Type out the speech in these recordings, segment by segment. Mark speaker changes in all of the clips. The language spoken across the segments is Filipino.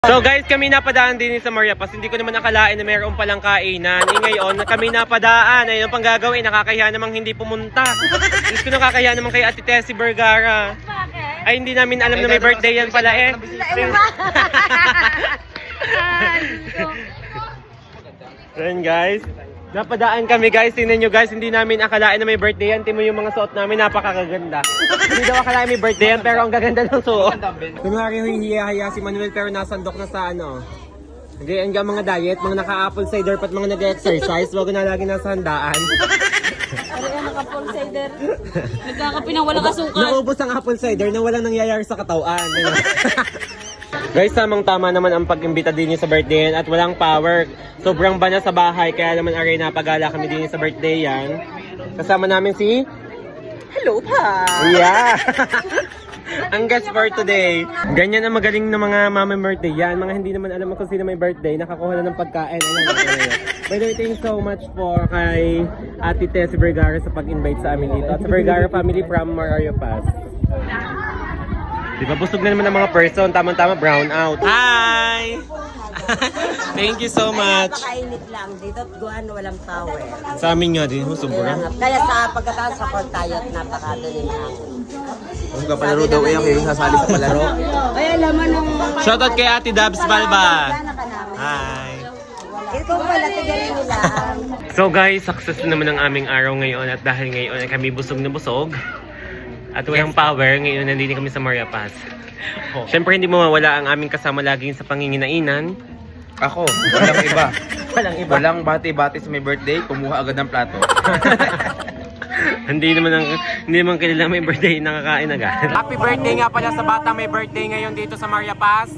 Speaker 1: So guys, kami napadaan din sa Mariapas. Hindi ko naman nakalain na mayroon palang kainan. Ngayon, kami napadaan. Ayun pang gagawin. Nakakahiya namang hindi pumunta. Diyos ko, nakakahiya naman kay Ate Tessie Vergara. Ay, hindi namin alam na may birthday yan pala eh. Ayun guys. Napadaan kami guys. Tingnan nyo guys. Hindi namin akalain na may birthday yan. Tingnan mo yung mga suot namin. Napakaganda. Hindi daw akalain may birthday yan. Pero ang gaganda ng suot. Kunwari hihiya-hiya si Manuel pero nasandok na sa ano. Hindi ang mga diet. Mga naka-apple cider pat mga nag-exercise. Wag na lagi nasa handaan.
Speaker 2: Ano yan, naka-apple cider? Nagkakapi ng walang asukal.
Speaker 1: Naubos ang apple cider na walang nangyayari sa katawan. Guys, tamang-tama naman ang pag-imbita din sa birthday yan at walang power. Sobrang bana sa bahay, kaya naman aray napagala kami din sa birthday yan. Kasama namin si... Hello pa! Yeah! Ang guest for today. Ganyan ang magaling na mga mama birthday yan. Mga hindi naman alam kung sino may birthday, nakakuha na ng pagkain. By the way, thank you so much for kay Ate Tessie Vergara sa pag-invite sa amin dito. At sa Vergara family from Mariapas. Diba, busog na naman ang mga person. Tama-tama, brown out. Hi! Thank you so much.
Speaker 3: Napakainit lang dito at guwan walang power.
Speaker 1: Sa amin nga din, sobra.
Speaker 3: Kaya sa pagkataon sa court tayo at napakadali na lang.
Speaker 4: Kung kapalaro daw eh, yung sasali sa palaro.
Speaker 3: Kaya laman ng...
Speaker 1: Shoutout kay Ate Dabs Balba. Hi!
Speaker 3: Ikaw pala, tigaling nila.
Speaker 1: So guys, success naman ang aming araw ngayon at dahil ngayon ay kami busog na busog at walang power, ngayon nandito kami sa Mariapas. Siyempre hindi mawawala ang aming kasama laging sa panginginainan.
Speaker 4: Ako, walang iba.
Speaker 1: Walang iba.
Speaker 4: Walang bati-bati sa may birthday, kumuha agad ng plato.
Speaker 1: hindi naman kilala may birthday, nakakain agad. Happy birthday nga pala sa bata may birthday ngayon dito sa Mariapas.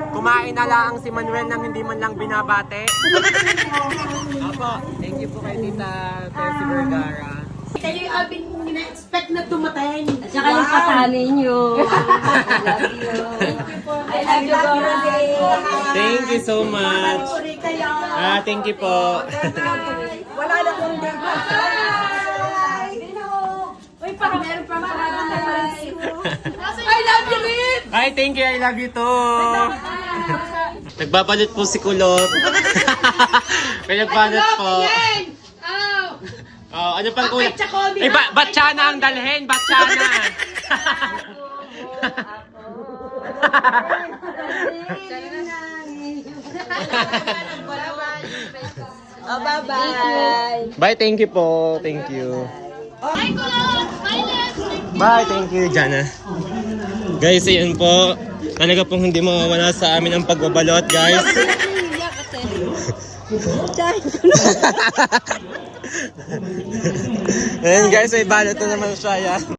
Speaker 1: Kumain na lang si Manuel nang hindi man lang binabate. Apo, thank you po kay Tita Tessie Vergara.
Speaker 3: Kayo yung abing ina-expect na tumatay.
Speaker 2: At saka yung patani nyo. I love you, Dorothy.
Speaker 1: Thank you so much. Thank you po.
Speaker 3: Wala na kong dito.
Speaker 2: Uy, parang meron pa
Speaker 3: I love you, Lynn!
Speaker 1: Hi, thank you. I love you too. Nagbabalot po si Kulot. May nagbalot po. Oh, ano pang kulay? Ay, batsana ang dalhin, batsana.
Speaker 3: Oh, bye-bye.
Speaker 1: Bye, thank you po. Thank you. Bye, thank you, Jana. Guys, ayun po. Talaga pong hindi mawawala sa amin ang pagbabalot, guys. Ayan guys, may balot na naman siya yan.